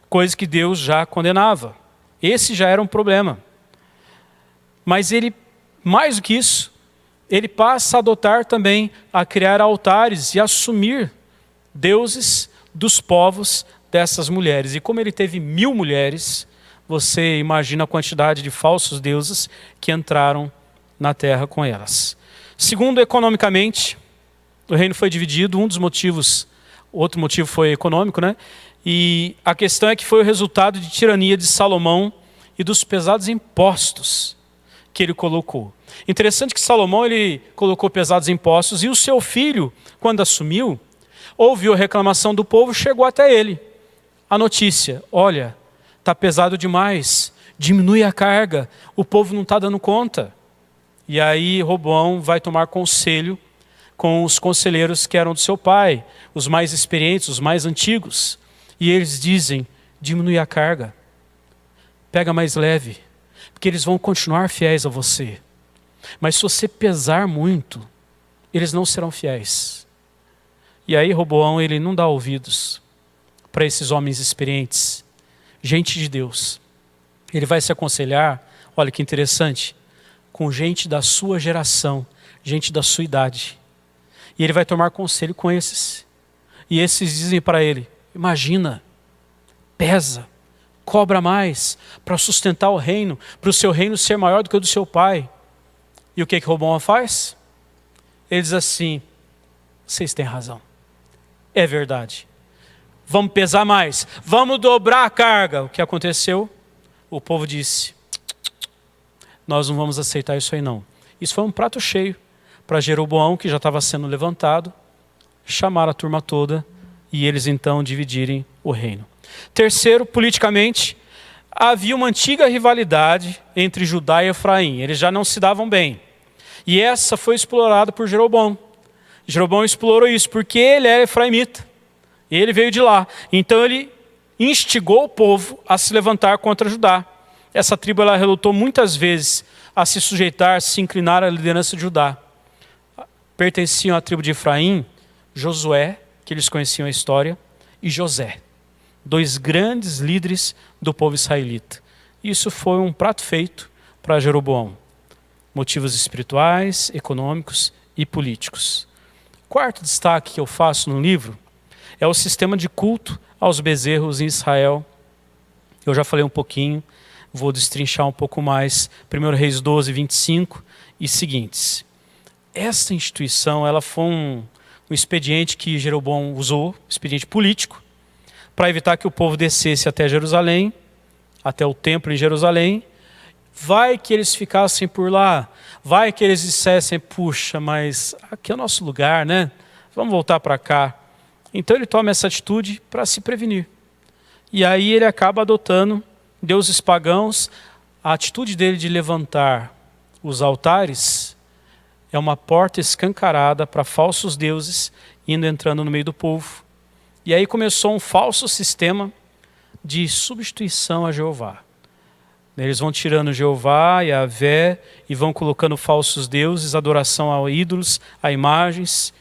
[SPEAKER 1] coisa que Deus já condenava. Esse já era um problema. Mas ele, mais do que isso, ele passa a adotar também, a criar altares e assumir deuses dos povos dessas mulheres. E como ele teve 1000 mulheres, você imagina a quantidade de falsos deuses que entraram na terra com elas. Segundo, economicamente, o reino foi dividido. Um dos motivos, outro motivo foi econômico, né? E a questão é que foi o resultado de tirania de Salomão e dos pesados impostos que ele colocou. Interessante que Salomão ele colocou pesados impostos e o seu filho, quando assumiu, ouviu a reclamação do povo, chegou até ele. A notícia: olha, está pesado demais, diminui a carga, o povo não está dando conta. E aí Roboão vai tomar conselho com os conselheiros que eram do seu pai, os mais experientes, os mais antigos. E eles dizem: diminui a carga, pega mais leve, porque eles vão continuar fiéis a você. Mas se você pesar muito, eles não serão fiéis. E aí Roboão ele não dá ouvidos para esses homens experientes, gente de Deus. Ele vai se aconselhar, olha que interessante, com gente da sua geração, gente da sua idade. E ele vai tomar conselho com esses. E esses dizem para ele: imagina, pesa, cobra mais para sustentar o reino, para o seu reino ser maior do que o do seu pai. E o que Roboão faz? Ele diz assim: vocês têm razão, é verdade, vamos pesar mais, vamos dobrar a carga. O que aconteceu? O povo disse: nós não vamos aceitar isso aí não. Isso foi um prato cheio para Jeroboão, que já estava sendo levantado, chamar a turma toda e eles então dividirem o reino. Terceiro, politicamente, havia uma antiga rivalidade entre Judá e Efraim. Eles já não se davam bem. E essa foi explorada por Jeroboão. Jeroboão explorou isso porque ele era efraimita. Ele veio de lá. Então ele instigou o povo a se levantar contra Judá. Essa tribo ela relutou muitas vezes a se sujeitar, se inclinar à liderança de Judá. Pertenciam à tribo de Efraim Josué, que eles conheciam a história, e José, dois grandes líderes do povo israelita. Isso foi um prato feito para Jeroboão. Motivos espirituais, econômicos e políticos. Quarto destaque que eu faço no livro é o sistema de culto aos bezerros em Israel. Eu já falei um pouquinho, vou destrinchar um pouco mais. 1 Reis 12, 25 e seguintes. Essa instituição ela foi um expediente que Jeroboão usou, expediente político, para evitar que o povo descesse até Jerusalém, até o templo em Jerusalém. Vai que eles ficassem por lá, vai que eles dissessem: puxa, mas aqui é o nosso lugar, né? Vamos voltar para cá. Então ele toma essa atitude para se prevenir. E aí ele acaba adotando deuses pagãos. A atitude dele de levantar os altares é uma porta escancarada para falsos deuses entrando no meio do povo. E aí começou um falso sistema de substituição a Jeová. Eles vão tirando Jeová e a Yahvé e vão colocando falsos deuses, adoração a ídolos, a imagens.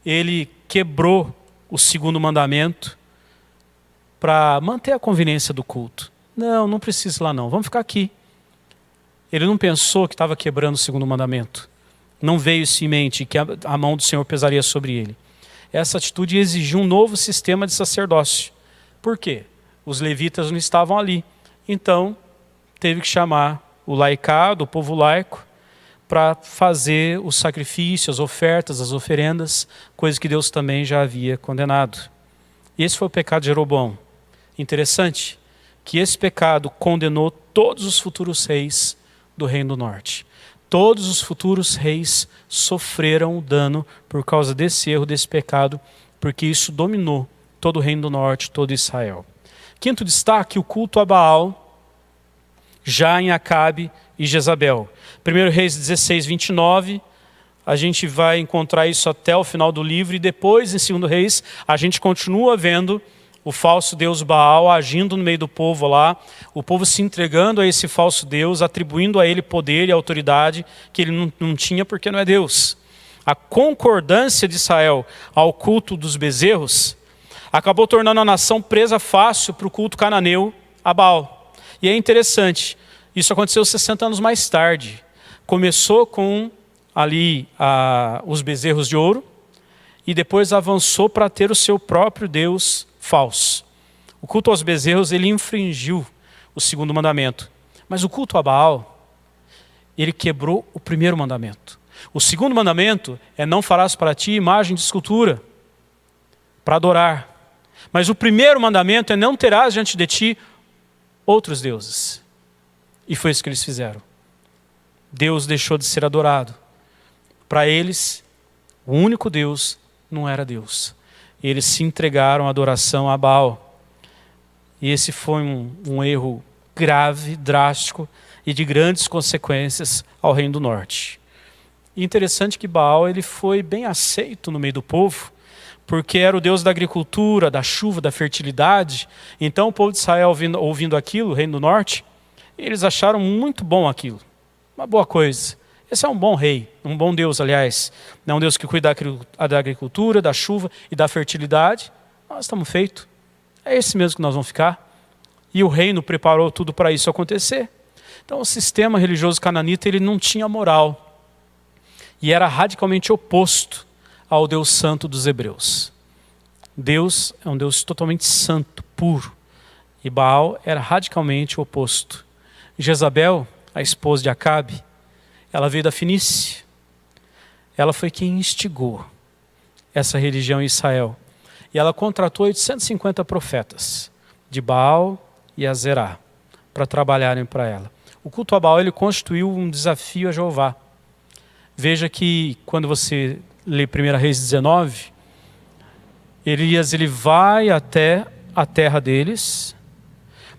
[SPEAKER 1] Ele quebrou o segundo mandamento para manter a conveniência do culto. Não precisa ir lá não, vamos ficar aqui. Ele não pensou que estava quebrando o segundo mandamento. Não veio isso em mente, que a mão do Senhor pesaria sobre ele. Essa atitude exigiu um novo sistema de sacerdócio. Por quê? Os levitas não estavam ali. Então, teve que chamar o laicado, o povo laico, para fazer os sacrifícios, as ofertas, as oferendas, coisa que Deus também já havia condenado. E esse foi o pecado de Jeroboão. Interessante que esse pecado condenou todos os futuros reis do Reino do Norte. Todos os futuros reis sofreram dano por causa desse erro, desse pecado, porque isso dominou todo o Reino do Norte, todo Israel. Quinto destaque, o culto a Baal, já em Acabe e Jezabel. 1 Reis 16, 29, a gente vai encontrar isso até o final do livro, e depois, em 2 Reis, a gente continua vendo o falso deus Baal agindo no meio do povo lá, o povo se entregando a esse falso deus, atribuindo a ele poder e autoridade que ele não tinha porque não é Deus. A concordância de Israel ao culto dos bezerros acabou tornando a nação presa fácil para o culto cananeu a Baal. E é interessante, isso aconteceu 60 anos mais tarde. Começou com ali os bezerros de ouro e depois avançou para ter o seu próprio Deus falso. O culto aos bezerros, ele infringiu o segundo mandamento. Mas o culto a Baal, ele quebrou o primeiro mandamento. O segundo mandamento é: não farás para ti imagem de escultura para adorar. Mas o primeiro mandamento é: não terás diante de ti outros deuses. E foi isso que eles fizeram. Deus deixou de ser adorado. Para eles, o único Deus não era Deus. Eles se entregaram à adoração a Baal. E esse foi um erro grave, drástico e de grandes consequências ao Reino do Norte. E interessante que Baal ele foi bem aceito no meio do povo, porque era o Deus da agricultura, da chuva, da fertilidade. Então o povo de Israel, ouvindo aquilo, o Reino do Norte, eles acharam muito bom aquilo. Uma boa coisa. Esse é um bom rei, um bom Deus, aliás. É um Deus que cuida da agricultura, da chuva e da fertilidade. Nós estamos feitos. É esse mesmo que nós vamos ficar. E o reino preparou tudo para isso acontecer. Então o sistema religioso cananita ele não tinha moral. E era radicalmente oposto ao Deus santo dos hebreus. Deus é um Deus totalmente santo, puro. E Baal era radicalmente o oposto. Jezabel, a esposa de Acabe, ela veio da Fenícia. Ela foi quem instigou essa religião em Israel. E ela contratou 850 profetas de Baal e Azerá para trabalharem para ela. O culto a Baal ele constituiu um desafio a Jeová. Veja que quando você lê 1 Reis 19, Elias ele vai até a terra deles,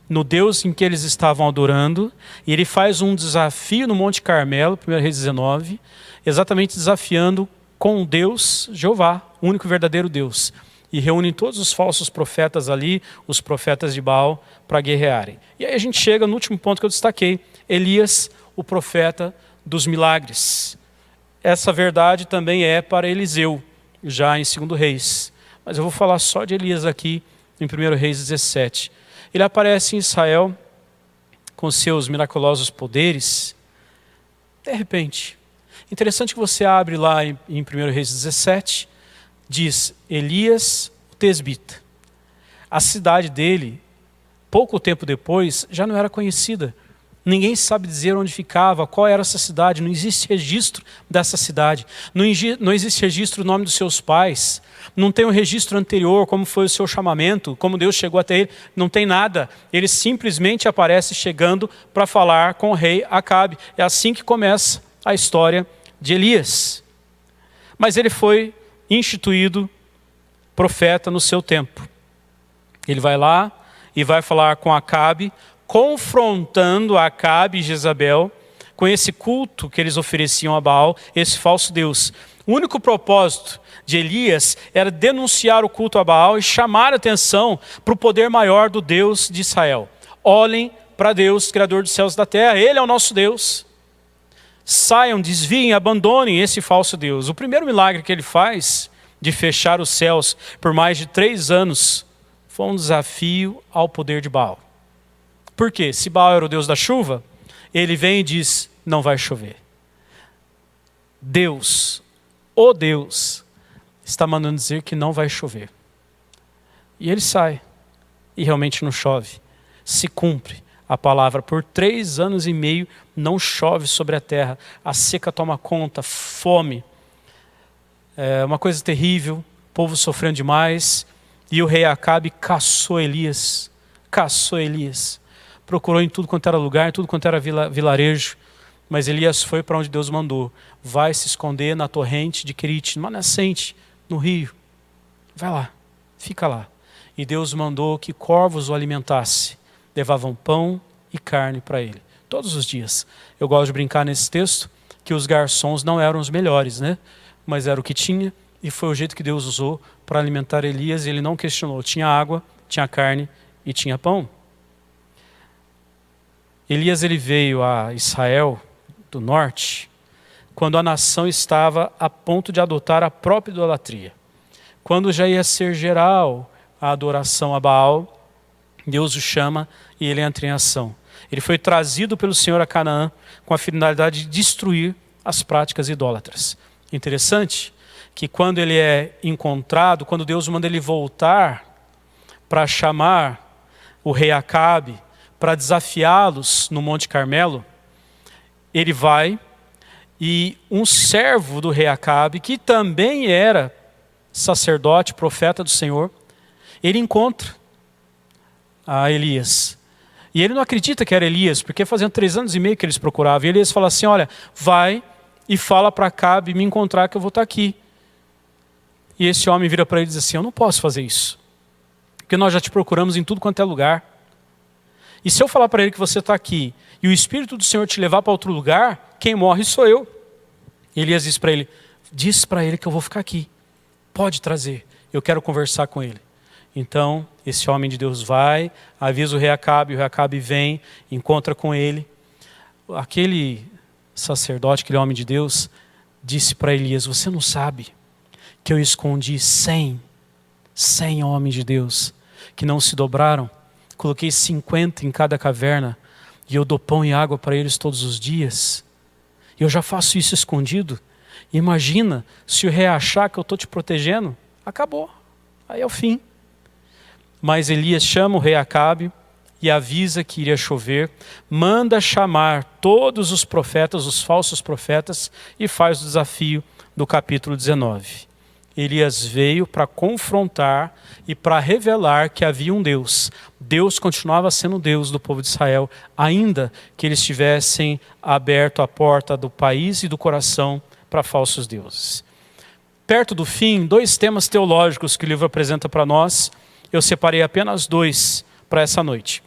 [SPEAKER 1] no Deus em que eles estavam adorando, e ele faz um desafio no Monte Carmelo, 1 Reis 19, exatamente desafiando com Deus, Jeová, o único e verdadeiro Deus. E reúne todos os falsos profetas ali, os profetas de Baal, para guerrearem. E aí a gente chega no último ponto que eu destaquei, Elias, o profeta dos milagres. Essa verdade também é para Eliseu, já em 2 Reis. Mas eu vou falar só de Elias aqui, em 1 Reis 17. Ele aparece em Israel com seus miraculosos poderes, de repente. Interessante que você abre lá em 1 Reis 17, diz Elias, o tesbita. A cidade dele, pouco tempo depois, já não era conhecida. Ninguém sabe dizer onde ficava, qual era essa cidade, não existe registro dessa cidade. Não existe registro do nome dos seus pais. Não tem um registro anterior, como foi o seu chamamento, como Deus chegou até ele. Não tem nada. Ele simplesmente aparece chegando para falar com o rei Acabe. É assim que começa a história de Elias. Mas ele foi instituído profeta no seu tempo. Ele vai lá e vai falar com Acabe, confrontando Acabe e Jezabel com esse culto que eles ofereciam a Baal, esse falso Deus. O único propósito de Elias era denunciar o culto a Baal e chamar a atenção para o poder maior do Deus de Israel. Olhem para Deus, Criador dos céus e da terra, Ele é o nosso Deus. Saiam, desviem, abandonem esse falso Deus. O primeiro milagre que ele faz, de fechar os céus por mais de 3 anos, foi um desafio ao poder de Baal. Por quê? Se Baal era o Deus da chuva, ele vem e diz, não vai chover. Deus, o Deus, está mandando dizer que não vai chover. E ele sai, e realmente não chove. Se cumpre a palavra, por 3 anos e meio não chove sobre a terra. A seca toma conta, fome. É uma coisa terrível, o povo sofrendo demais. E o rei Acabe caçou Elias. Procurou em tudo quanto era lugar, em tudo quanto era vilarejo. Mas Elias foi para onde Deus mandou. Vai se esconder na torrente de Querite, numa nascente, no rio. Vai lá, fica lá. E Deus mandou que corvos o alimentassem. Levavam pão e carne para ele, todos os dias. Eu gosto de brincar nesse texto, que os garçons não eram os melhores, né? Mas era o que tinha, e foi o jeito que Deus usou para alimentar Elias, e ele não questionou. Tinha água, tinha carne e tinha pão. Elias ele veio a Israel do norte, quando a nação estava a ponto de adotar a própria idolatria. Quando já ia ser geral a adoração a Baal, Deus o chama e ele entra em ação. Ele foi trazido pelo Senhor a Canaã com a finalidade de destruir as práticas idólatras. Interessante que quando ele é encontrado, quando Deus manda ele voltar para chamar o rei Acabe, para desafiá-los no Monte Carmelo, ele vai e um servo do rei Acabe, que também era sacerdote, profeta do Senhor, ele encontra a Elias. E ele não acredita que era Elias, porque fazia 3 anos e meio que eles procuravam. E Elias fala assim, olha, vai e fala para Acabe me encontrar que eu vou estar aqui. E esse homem vira para ele e diz assim, eu não posso fazer isso, porque nós já te procuramos em tudo quanto é lugar. E se eu falar para ele que você está aqui, e o Espírito do Senhor te levar para outro lugar, quem morre sou eu. E Elias diz para ele que eu vou ficar aqui. Pode trazer, eu quero conversar com ele. Então, esse homem de Deus vai, avisa o rei Acabe vem, encontra com ele. Aquele sacerdote, aquele homem de Deus, disse para Elias, você não sabe que eu escondi 100 homens de Deus que não se dobraram? Coloquei 50 em cada caverna e eu dou pão e água para eles todos os dias. E eu já faço isso escondido. Imagina se o rei achar que eu estou te protegendo, acabou, aí é o fim. Mas Elias chama o rei Acabe e avisa que iria chover, manda chamar todos os profetas, os falsos profetas, e faz o desafio do capítulo 19. Elias veio para confrontar e para revelar que havia um Deus. Deus continuava sendo Deus do povo de Israel, ainda que eles tivessem aberto a porta do país e do coração para falsos deuses. Perto do fim, 2 temas teológicos que o livro apresenta para nós. Eu separei apenas 2 para essa noite.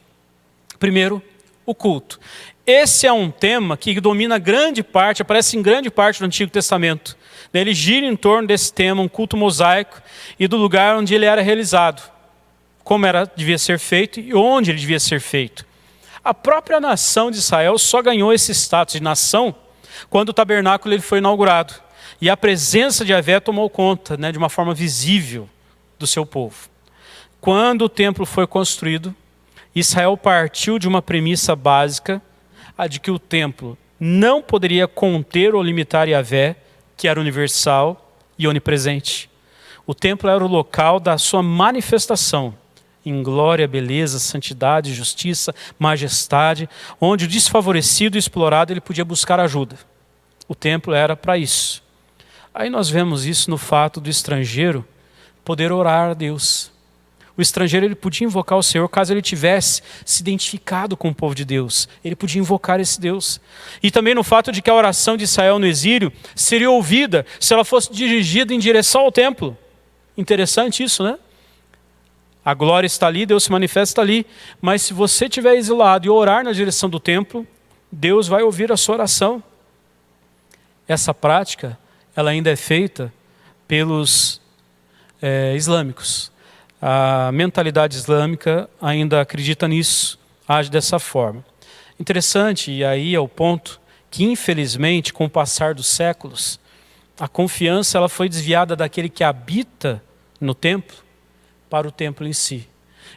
[SPEAKER 1] Primeiro, o culto. Esse é um tema que domina grande parte, aparece em grande parte do Antigo Testamento. Ele gira em torno desse tema, um culto mosaico, e do lugar onde ele era realizado, como devia ser feito e onde ele devia ser feito. A própria nação de Israel só ganhou esse status de nação quando o tabernáculo ele foi inaugurado. E a presença de Yahvé tomou conta, de uma forma visível do seu povo. Quando o templo foi construído, Israel partiu de uma premissa básica, a de que o templo não poderia conter ou limitar Yahvé, que era universal e onipresente. O templo era o local da sua manifestação em glória, beleza, santidade, justiça, majestade, onde o desfavorecido e explorado ele podia buscar ajuda. O templo era para isso. Aí nós vemos isso no fato do estrangeiro poder orar a Deus. O estrangeiro ele podia invocar o Senhor caso ele tivesse se identificado com o povo de Deus. Ele podia invocar esse Deus. E também no fato de que a oração de Israel no exílio seria ouvida se ela fosse dirigida em direção ao templo. Interessante isso, né? A glória está ali, Deus se manifesta ali. Mas se você estiver exilado e orar na direção do templo, Deus vai ouvir a sua oração. Essa prática, ela ainda é feita pelos islâmicos. A mentalidade islâmica ainda acredita nisso, age dessa forma. Interessante, e aí é o ponto, que infelizmente, com o passar dos séculos, a confiança ela foi desviada daquele que habita no templo para o templo em si.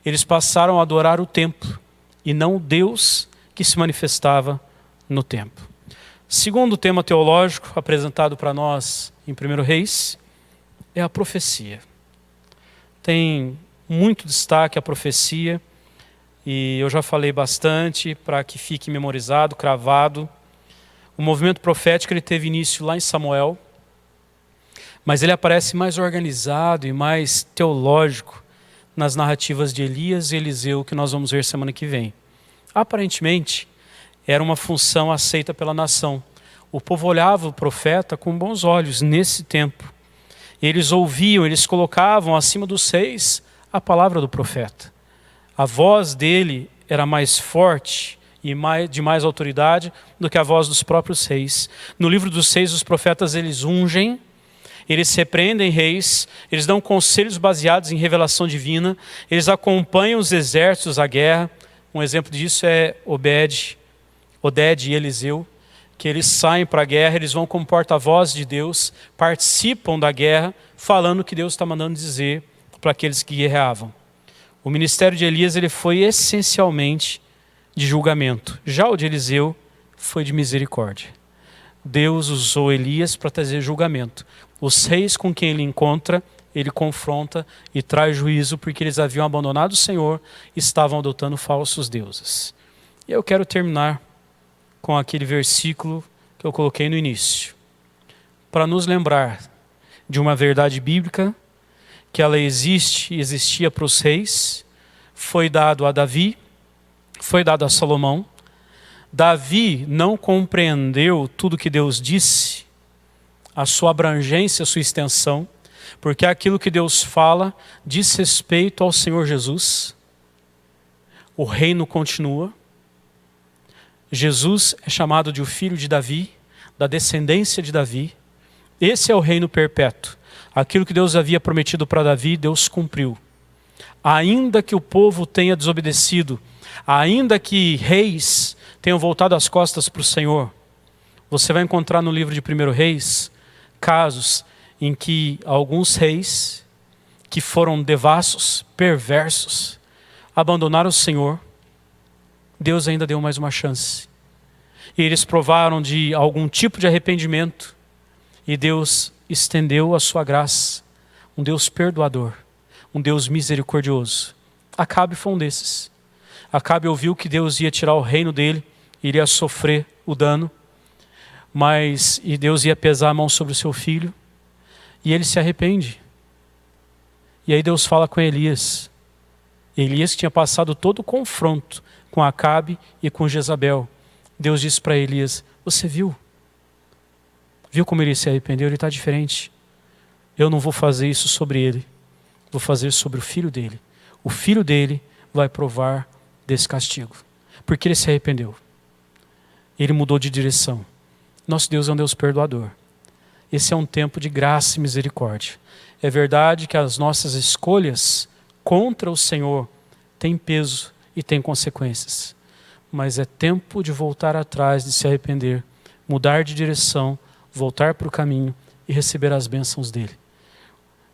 [SPEAKER 1] Eles passaram a adorar o templo e não o Deus que se manifestava no templo. Segundo tema teológico apresentado para nós em 1 Reis é a profecia. Tem muito destaque a profecia, e eu já falei bastante para que fique memorizado, cravado. O movimento profético ele teve início lá em Samuel, mas ele aparece mais organizado e mais teológico nas narrativas de Elias e Eliseu, que nós vamos ver semana que vem. Aparentemente, era uma função aceita pela nação. O povo olhava o profeta com bons olhos nesse tempo. Eles ouviam, eles colocavam acima dos reis a palavra do profeta. A voz dele era mais forte e de mais autoridade do que a voz dos próprios reis. No livro dos reis, os profetas eles ungem, eles repreendem reis, eles dão conselhos baseados em revelação divina, eles acompanham os exércitos à guerra. Um exemplo disso é Oded e Eliseu, que eles saem para a guerra, eles vão como porta-voz de Deus, participam da guerra, falando o que Deus está mandando dizer para aqueles que guerreavam. O ministério de Elias ele foi essencialmente de julgamento. Já o de Eliseu foi de misericórdia. Deus usou Elias para trazer julgamento. Os reis com quem ele encontra, ele confronta e traz juízo, porque eles haviam abandonado o Senhor e estavam adotando falsos deuses. E eu quero terminar com aquele versículo que eu coloquei no início, para nos lembrar de uma verdade bíblica que ela existe e existia para os reis, foi dado a Davi, foi dado a Salomão. Davi não compreendeu tudo que Deus disse, a sua abrangência, a sua extensão, porque aquilo que Deus fala diz respeito ao Senhor Jesus. O reino continua. Jesus é chamado de o filho de Davi, da descendência de Davi. Esse é o reino perpétuo. Aquilo que Deus havia prometido para Davi, Deus cumpriu. Ainda que o povo tenha desobedecido, ainda que reis tenham voltado as costas para o Senhor, você vai encontrar no livro de 1 Reis casos em que alguns reis que foram devassos, perversos, abandonaram o Senhor. Deus ainda deu mais uma chance. E eles provaram de algum tipo de arrependimento. E Deus estendeu a sua graça. Um Deus perdoador. Um Deus misericordioso. Acabe foi um desses. Acabe ouviu que Deus ia tirar o reino dele. Iria sofrer o dano. E Deus ia pesar a mão sobre o seu filho. E ele se arrepende. E aí Deus fala com Elias. Elias que tinha passado todo o confronto com Acabe e com Jezabel. Deus disse para Elias, você viu? Viu como ele se arrependeu? Ele está diferente. Eu não vou fazer isso sobre ele. Vou fazer sobre o filho dele. O filho dele vai provar desse castigo. Porque ele se arrependeu. Ele mudou de direção. Nosso Deus é um Deus perdoador. Esse é um tempo de graça e misericórdia. É verdade que as nossas escolhas contra o Senhor têm peso e têm consequências. Mas é tempo de voltar atrás, de se arrepender, mudar de direção, voltar para o caminho e receber as bênçãos dele.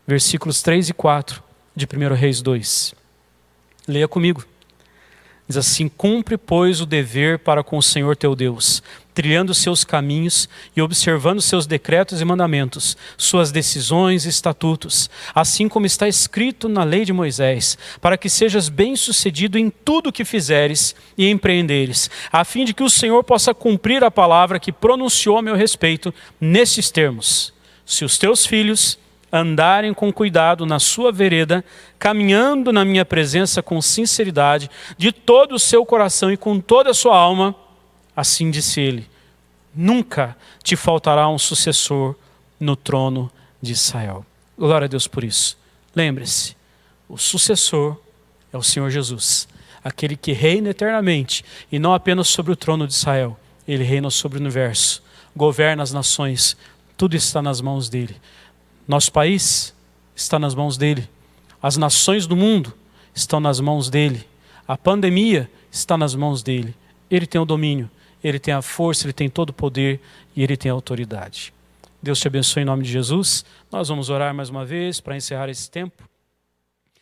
[SPEAKER 1] Versículos 3 e 4 de 1 Reis 2. Leia comigo. Diz assim, cumpre, pois, o dever para com o Senhor teu Deus, trilhando seus caminhos e observando seus decretos e mandamentos, suas decisões e estatutos, assim como está escrito na lei de Moisés, para que sejas bem-sucedido em tudo o que fizeres e empreenderes, a fim de que o Senhor possa cumprir a palavra que pronunciou a meu respeito nestes termos. Se os teus filhos andarem com cuidado na sua vereda, caminhando na minha presença com sinceridade, de todo o seu coração e com toda a sua alma, assim disse ele, nunca te faltará um sucessor no trono de Israel. Glória a Deus por isso. Lembre-se, o sucessor é o Senhor Jesus, aquele que reina eternamente, e não apenas sobre o trono de Israel, ele reina sobre o universo, governa as nações, tudo está nas mãos dele. Nosso país está nas mãos dele. As nações do mundo estão nas mãos dele. A pandemia está nas mãos dele. Ele tem o domínio, ele tem a força, ele tem todo o poder e ele tem a autoridade. Deus te abençoe em nome de Jesus. Nós vamos orar mais uma vez para encerrar esse tempo.